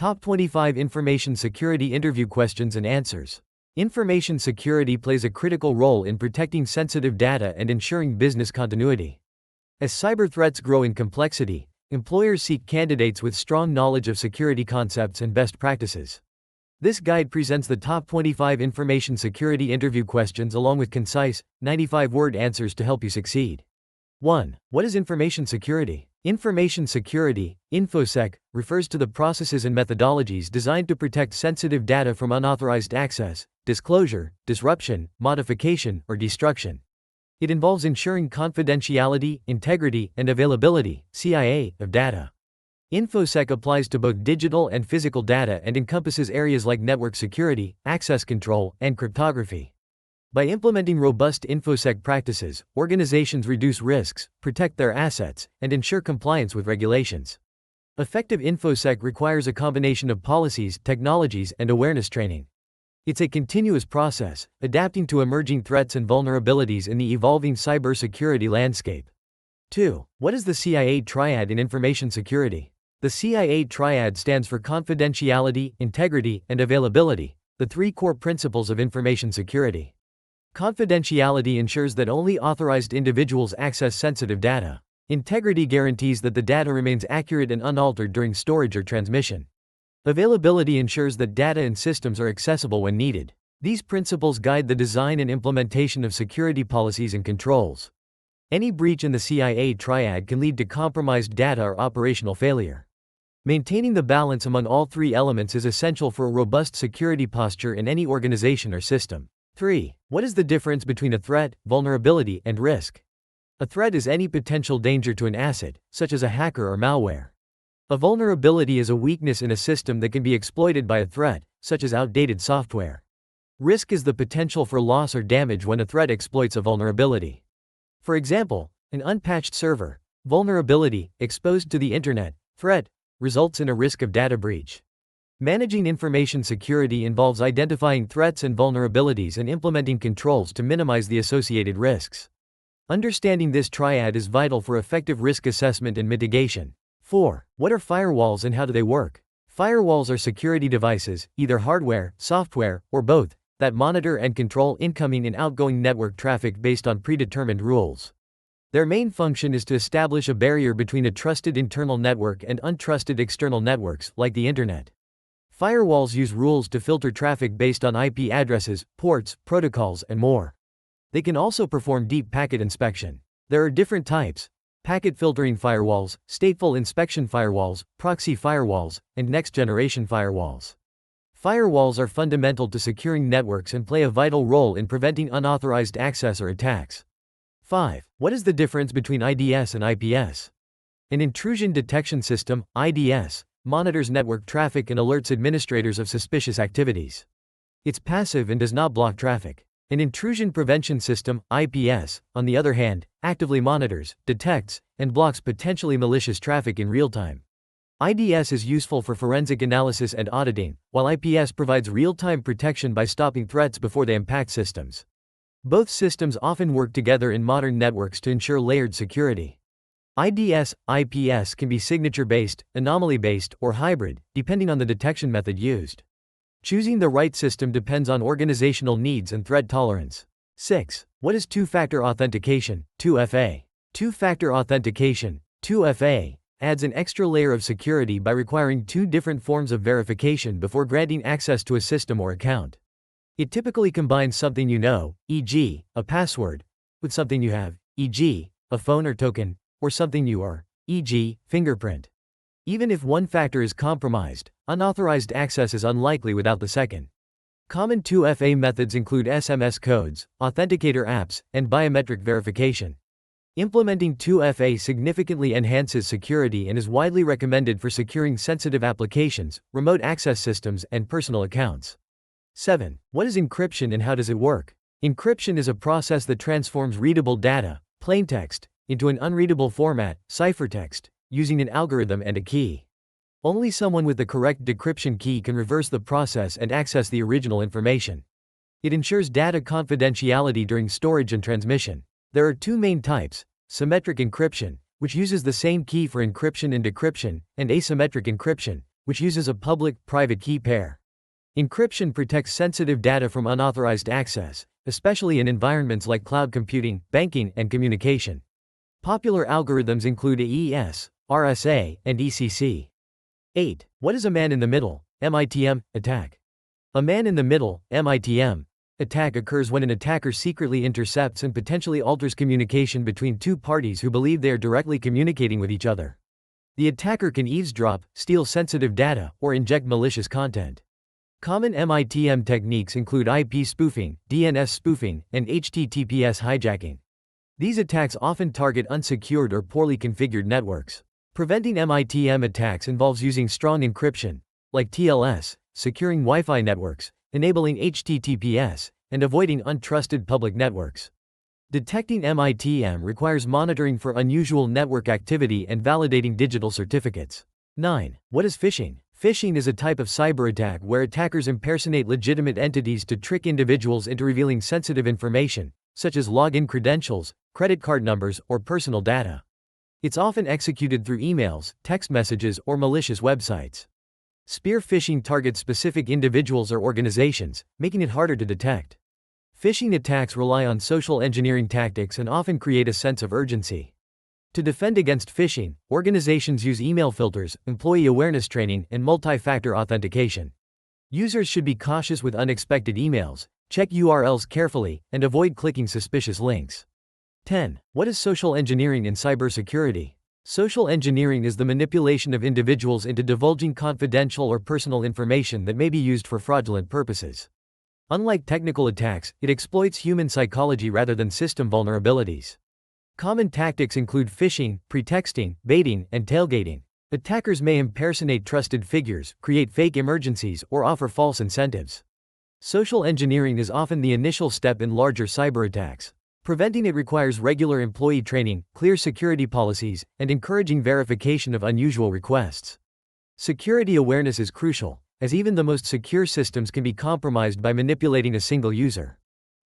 Top 25 Information Security Interview Questions and Answers. Information security plays a critical role in protecting sensitive data and ensuring business continuity. As cyber threats grow in complexity, employers seek candidates with strong knowledge of security concepts and best practices. This guide presents the top 25 information security interview questions along with concise, 95-word answers to help you succeed. 1. What is information security? Information security, InfoSec, refers to the processes and methodologies designed to protect sensitive data from unauthorized access, disclosure, disruption, modification, or destruction. It involves ensuring confidentiality, integrity, and availability (CIA) of data. InfoSec applies to both digital and physical data and encompasses areas like network security, access control, and cryptography. By implementing robust InfoSec practices, organizations reduce risks, protect their assets, and ensure compliance with regulations. Effective InfoSec requires a combination of policies, technologies, and awareness training. It's a continuous process, adapting to emerging threats and vulnerabilities in the evolving cybersecurity landscape. 2. What is the CIA triad in information security? The CIA triad stands for confidentiality, integrity, and availability, the three core principles of information security. Confidentiality ensures that only authorized individuals access sensitive data. Integrity guarantees that the data remains accurate and unaltered during storage or transmission. Availability ensures that data and systems are accessible when needed. These principles guide the design and implementation of security policies and controls. Any breach in the CIA triad can lead to compromised data or operational failure. Maintaining the balance among all three elements is essential for a robust security posture in any organization or system. 3. What is the difference between a threat, vulnerability, and risk? A threat is any potential danger to an asset, such as a hacker or malware. A vulnerability is a weakness in a system that can be exploited by a threat, such as outdated software. Risk is the potential for loss or damage when a threat exploits a vulnerability. For example, an unpatched server, vulnerability, exposed to the internet, threat, results in a risk of data breach. Managing information security involves identifying threats and vulnerabilities and implementing controls to minimize the associated risks. Understanding this triad is vital for effective risk assessment and mitigation. 4. What are firewalls and how do they work? Firewalls are security devices, either hardware, software, or both, that monitor and control incoming and outgoing network traffic based on predetermined rules. Their main function is to establish a barrier between a trusted internal network and untrusted external networks, like the internet. Firewalls use rules to filter traffic based on IP addresses, ports, protocols, and more. They can also perform deep packet inspection. There are different types: packet filtering firewalls, stateful inspection firewalls, proxy firewalls, and next-generation firewalls. Firewalls are fundamental to securing networks and play a vital role in preventing unauthorized access or attacks. 5. What is the difference between IDS and IPS? An intrusion detection system, IDS, monitors network traffic and alerts administrators of suspicious activities. It's passive and does not block traffic. An intrusion prevention system, IPS, on the other hand, actively monitors, detects, and blocks potentially malicious traffic in real time. IDS is useful for forensic analysis and auditing, while IPS provides real-time protection by stopping threats before they impact systems. Both systems often work together in modern networks to ensure layered security. IDS, IPS can be signature-based, anomaly-based, or hybrid, depending on the detection method used. Choosing the right system depends on organizational needs and threat tolerance. 6. What is two-factor authentication, 2FA? Two-factor authentication, 2FA, adds an extra layer of security by requiring two different forms of verification before granting access to a system or account. It typically combines something you know, e.g., a password, with something you have, e.g., a phone or token, or something you are, e.g., fingerprint. Even if one factor is compromised, unauthorized access is unlikely without the second. Common 2FA methods include SMS codes, authenticator apps, and biometric verification. Implementing 2FA significantly enhances security and is widely recommended for securing sensitive applications, remote access systems, and personal accounts. 7. What is encryption and how does it work? Encryption is a process that transforms readable data, plain text, into an unreadable format, ciphertext, using an algorithm and a key. Only someone with the correct decryption key can reverse the process and access the original information. It ensures data confidentiality during storage and transmission. There are two main types: symmetric encryption, which uses the same key for encryption and decryption, and asymmetric encryption, which uses a public-private key pair. Encryption protects sensitive data from unauthorized access, especially in environments like cloud computing, banking, and communication. Popular algorithms include AES, RSA, and ECC. 8. What is a man-in-the-middle (MITM) attack? A man-in-the-middle (MITM) attack occurs when an attacker secretly intercepts and potentially alters communication between two parties who believe they are directly communicating with each other. The attacker can eavesdrop, steal sensitive data, or inject malicious content. Common MITM techniques include IP spoofing, DNS spoofing, and HTTPS hijacking. These attacks often target unsecured or poorly configured networks. Preventing MITM attacks involves using strong encryption, like TLS, securing Wi-Fi networks, enabling HTTPS, and avoiding untrusted public networks. Detecting MITM requires monitoring for unusual network activity and validating digital certificates. 9. What is phishing? Phishing is a type of cyber attack where attackers impersonate legitimate entities to trick individuals into revealing sensitive information, such as login credentials, credit card numbers, or personal data. It's often executed through emails, text messages, or malicious websites. Spear phishing targets specific individuals or organizations, making it harder to detect. Phishing attacks rely on social engineering tactics and often create a sense of urgency. To defend against phishing, organizations use email filters, employee awareness training, and multi-factor authentication. Users should be cautious with unexpected emails, check URLs carefully, and avoid clicking suspicious links. 10. What is social engineering in cybersecurity? Social engineering is the manipulation of individuals into divulging confidential or personal information that may be used for fraudulent purposes. Unlike technical attacks, it exploits human psychology rather than system vulnerabilities. Common tactics include phishing, pretexting, baiting, and tailgating. Attackers may impersonate trusted figures, create fake emergencies, or offer false incentives. Social engineering is often the initial step in larger cyber attacks. Preventing it requires regular employee training, clear security policies, and encouraging verification of unusual requests. Security awareness is crucial, as even the most secure systems can be compromised by manipulating a single user.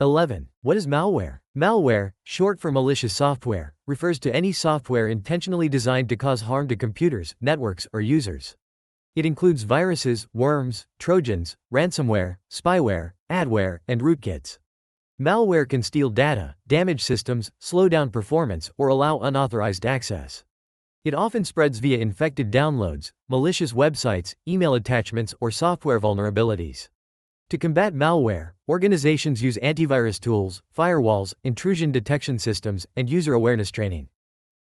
11. What is malware? Malware, short for malicious software, refers to any software intentionally designed to cause harm to computers, networks, or users. It includes viruses, worms, trojans, ransomware, spyware, adware, and rootkits. Malware can steal data, damage systems, slow down performance, or allow unauthorized access. It often spreads via infected downloads, malicious websites, email attachments, or software vulnerabilities. To combat malware, organizations use antivirus tools, firewalls, intrusion detection systems, and user awareness training.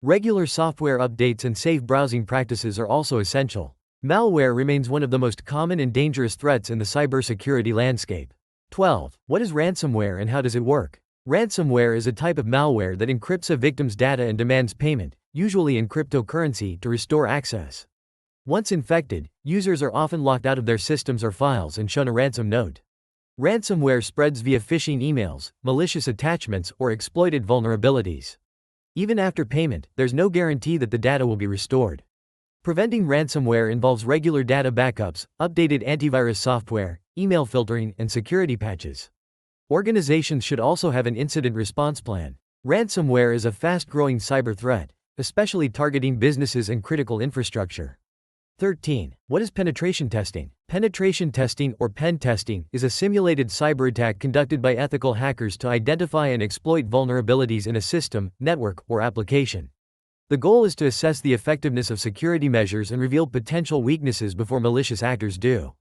Regular software updates and safe browsing practices are also essential. Malware remains one of the most common and dangerous threats in the cybersecurity landscape. 12. What is ransomware and how does it work? Ransomware is a type of malware that encrypts a victim's data and demands payment, usually in cryptocurrency, to restore access. Once infected, users are often locked out of their systems or files and shown a ransom note. Ransomware spreads via phishing emails, malicious attachments, or exploited vulnerabilities. Even after payment, there's no guarantee that the data will be restored. Preventing ransomware involves regular data backups, updated antivirus software, email filtering, and security patches. Organizations should also have an incident response plan. Ransomware is a fast-growing cyber threat, especially targeting businesses and critical infrastructure. 13. What is penetration testing? Penetration testing, or pen testing, is a simulated cyber attack conducted by ethical hackers to identify and exploit vulnerabilities in a system, network, or application. The goal is to assess the effectiveness of security measures and reveal potential weaknesses before malicious actors do.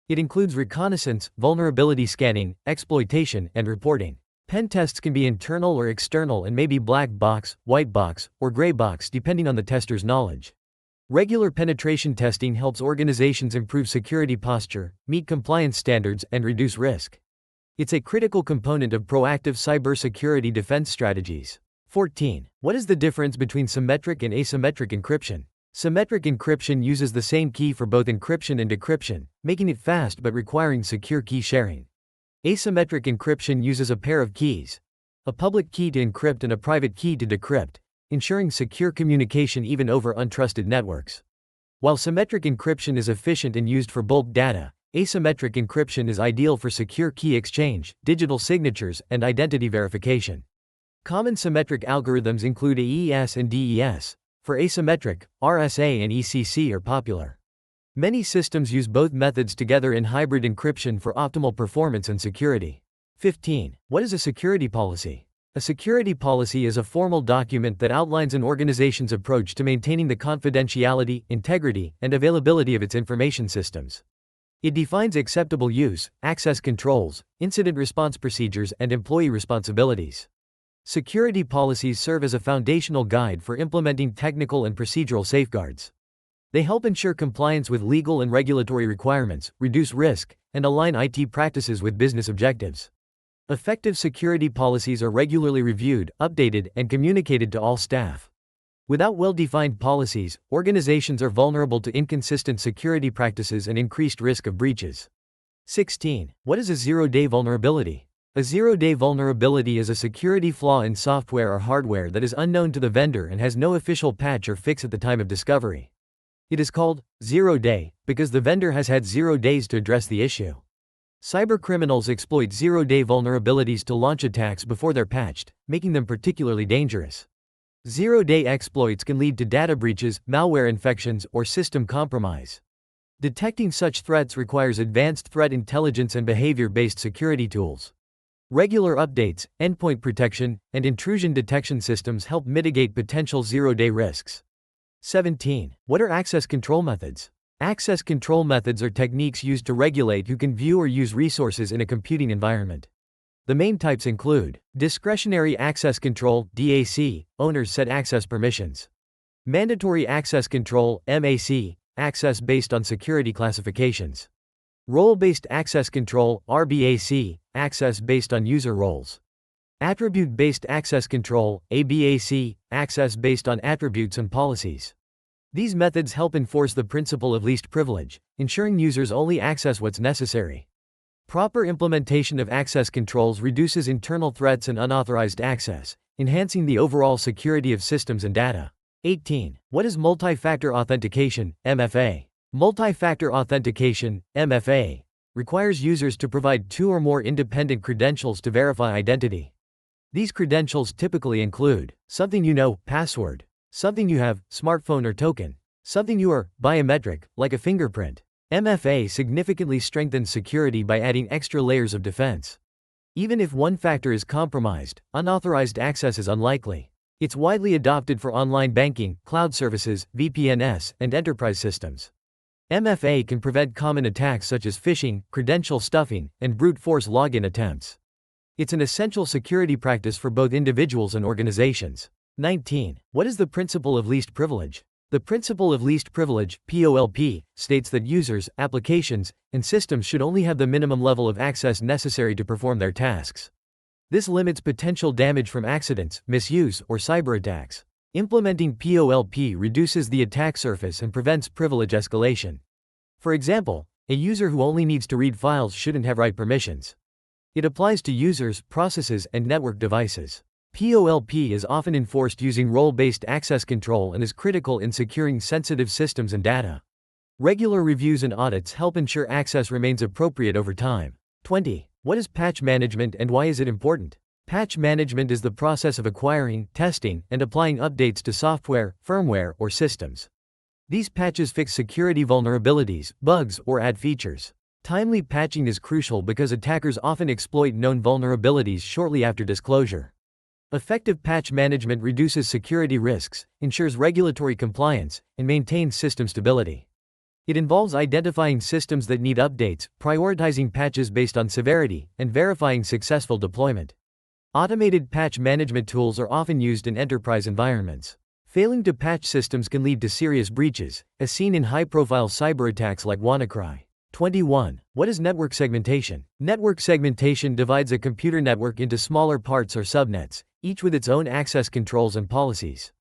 It includes reconnaissance, vulnerability scanning, exploitation, and reporting. Pen tests can be internal or external and may be black box, white box, or gray box depending on the tester's knowledge. Regular penetration testing helps organizations improve security posture, meet compliance standards, and reduce risk. It's a critical component of proactive cybersecurity defense strategies. 14. What is the difference between symmetric and asymmetric encryption? Symmetric encryption uses the same key for both encryption and decryption, making it fast but requiring secure key sharing. Asymmetric encryption uses a pair of keys, a public key to encrypt and a private key to decrypt, ensuring secure communication even over untrusted networks. While symmetric encryption is efficient and used for bulk data, asymmetric encryption is ideal for secure key exchange, digital signatures, and identity verification. Common symmetric algorithms include AES and DES. For asymmetric, RSA and ECC are popular. Many systems use both methods together in hybrid encryption for optimal performance and security. 15. What is a security policy? A security policy is a formal document that outlines an organization's approach to maintaining the confidentiality, integrity, and availability of its information systems. It defines acceptable use, access controls, incident response procedures, and employee responsibilities. Security policies serve as a foundational guide for implementing technical and procedural safeguards. They help ensure compliance with legal and regulatory requirements, reduce risk, and align IT practices with business objectives. Effective security policies are regularly reviewed, updated, and communicated to all staff. Without well-defined policies, organizations are vulnerable to inconsistent security practices and increased risk of breaches. 16. What is a zero-day vulnerability? A zero-day vulnerability is a security flaw in software or hardware that is unknown to the vendor and has no official patch or fix at the time of discovery. It is called zero-day because the vendor has had 0 days to address the issue. Cybercriminals exploit zero-day vulnerabilities to launch attacks before they're patched, making them particularly dangerous. Zero-day exploits can lead to data breaches, malware infections, or system compromise. Detecting such threats requires advanced threat intelligence and behavior-based security tools. Regular updates, endpoint protection, and intrusion detection systems help mitigate potential zero-day risks. 17. What are access control methods? Access control methods are techniques used to regulate who can view or use resources in a computing environment. The main types include discretionary access control (DAC), owners set access permissions. Mandatory access control (MAC), access based on security classifications. Role-based access control (RBAC), access based on user roles. Attribute-based access control (ABAC), access based on attributes and policies. These methods help enforce the principle of least privilege, ensuring users only access what's necessary. Proper implementation of access controls reduces internal threats and unauthorized access, enhancing the overall security of systems and data. 18. What is multi-factor authentication, MFA? Multi-factor authentication, MFA, requires users to provide 2 or more independent credentials to verify identity. These credentials typically include something you know, password, something you have, smartphone or token, something you are, biometric, like a fingerprint. MFA significantly strengthens security by adding extra layers of defense. Even if one factor is compromised, unauthorized access is unlikely. It's widely adopted for online banking, cloud services, VPNs, and enterprise systems. MFA can prevent common attacks such as phishing, credential stuffing, and brute force login attempts. It's an essential security practice for both individuals and organizations. 19. What is the principle of least privilege? The principle of least privilege, POLP, states that users, applications, and systems should only have the minimum level of access necessary to perform their tasks. This limits potential damage from accidents, misuse, or cyber attacks. Implementing POLP reduces the attack surface and prevents privilege escalation. For example, a user who only needs to read files shouldn't have write permissions. It applies to users, processes, and network devices. POLP is often enforced using role-based access control and is critical in securing sensitive systems and data. Regular reviews and audits help ensure access remains appropriate over time. 20. What is patch management and why is it important? Patch management is the process of acquiring, testing, and applying updates to software, firmware, or systems. These patches fix security vulnerabilities, bugs, or add features. Timely patching is crucial because attackers often exploit known vulnerabilities shortly after disclosure. Effective patch management reduces security risks, ensures regulatory compliance, and maintains system stability. It involves identifying systems that need updates, prioritizing patches based on severity, and verifying successful deployment. Automated patch management tools are often used in enterprise environments. Failing to patch systems can lead to serious breaches, as seen in high-profile cyber attacks like WannaCry. 21. What is network segmentation? Network segmentation divides a computer network into smaller parts or subnets, each with its own access controls and policies.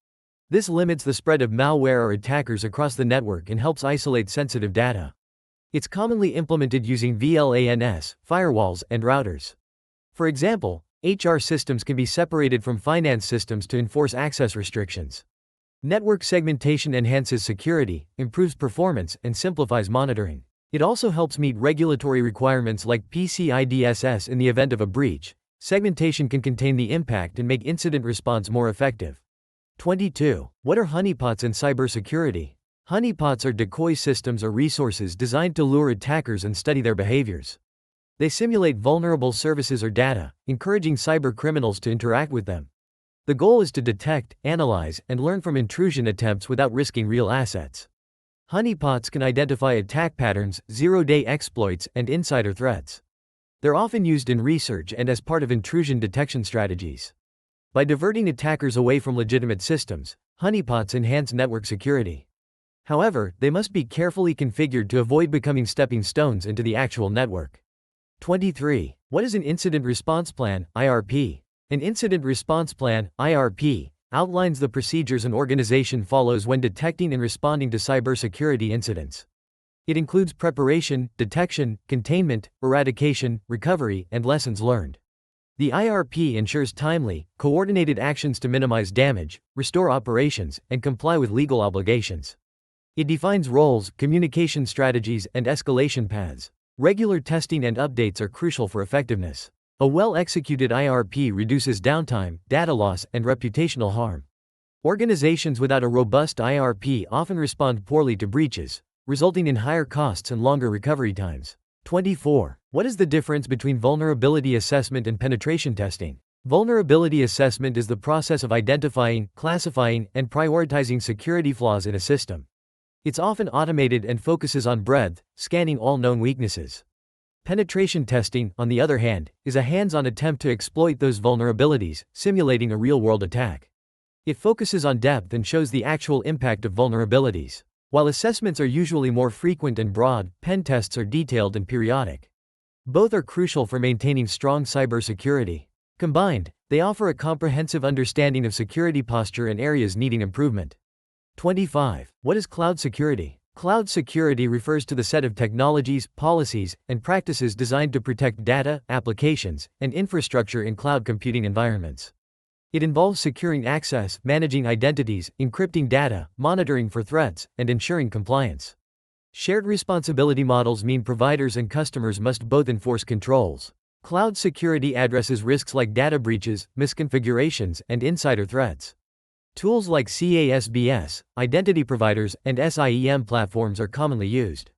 This limits the spread of malware or attackers across the network and helps isolate sensitive data. It's commonly implemented using VLANs, firewalls, and routers. For example, HR systems can be separated from finance systems to enforce access restrictions. Network segmentation enhances security, improves performance, and simplifies monitoring. It also helps meet regulatory requirements like PCI DSS in the event of a breach. Segmentation can contain the impact and make incident response more effective. 22. What are honeypots in cybersecurity? Honeypots are decoy systems or resources designed to lure attackers and study their behaviors. They simulate vulnerable services or data, encouraging cybercriminals to interact with them. The goal is to detect, analyze, and learn from intrusion attempts without risking real assets. Honeypots can identify attack patterns, zero-day exploits, and insider threats. They're often used in research and as part of intrusion detection strategies. By diverting attackers away from legitimate systems, honeypots enhance network security. However, they must be carefully configured to avoid becoming stepping stones into the actual network. 23. What is an incident response plan, IRP? An incident response plan, IRP, outlines the procedures an organization follows when detecting and responding to cybersecurity incidents. It includes preparation, detection, containment, eradication, recovery, and lessons learned. The IRP ensures timely, coordinated actions to minimize damage, restore operations, and comply with legal obligations. It defines roles, communication strategies, and escalation paths. Regular testing and updates are crucial for effectiveness. A well-executed IRP reduces downtime, data loss, and reputational harm. Organizations without a robust IRP often respond poorly to breaches, resulting in higher costs and longer recovery times. 24. What is the difference between vulnerability assessment and penetration testing? Vulnerability assessment is the process of identifying, classifying, and prioritizing security flaws in a system. It's often automated and focuses on breadth, scanning all known weaknesses. Penetration testing, on the other hand, is a hands-on attempt to exploit those vulnerabilities, simulating a real-world attack. It focuses on depth and shows the actual impact of vulnerabilities. While assessments are usually more frequent and broad, pen tests are detailed and periodic. Both are crucial for maintaining strong cybersecurity. Combined, they offer a comprehensive understanding of security posture and areas needing improvement. 25. What is cloud security? Cloud security refers to the set of technologies, policies, and practices designed to protect data, applications, and infrastructure in cloud computing environments. It involves securing access, managing identities, encrypting data, monitoring for threats, and ensuring compliance. Shared responsibility models mean providers and customers must both enforce controls. Cloud security addresses risks like data breaches, misconfigurations, and insider threats. Tools like CASBS, identity providers, and SIEM platforms are commonly used.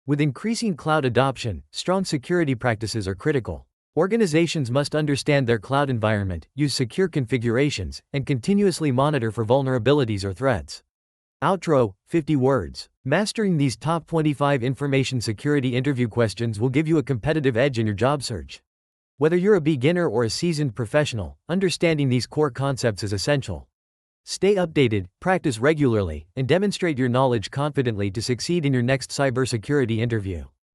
With increasing cloud adoption, strong security practices are critical. Organizations must understand their cloud environment, use secure configurations, and continuously monitor for vulnerabilities or threats. Outro, 50 words. Mastering these top 25 information security interview questions will give you a competitive edge in your job search. Whether you're a beginner or a seasoned professional, understanding these core concepts is essential. Stay updated, practice regularly, and demonstrate your knowledge confidently to succeed in your next cybersecurity interview.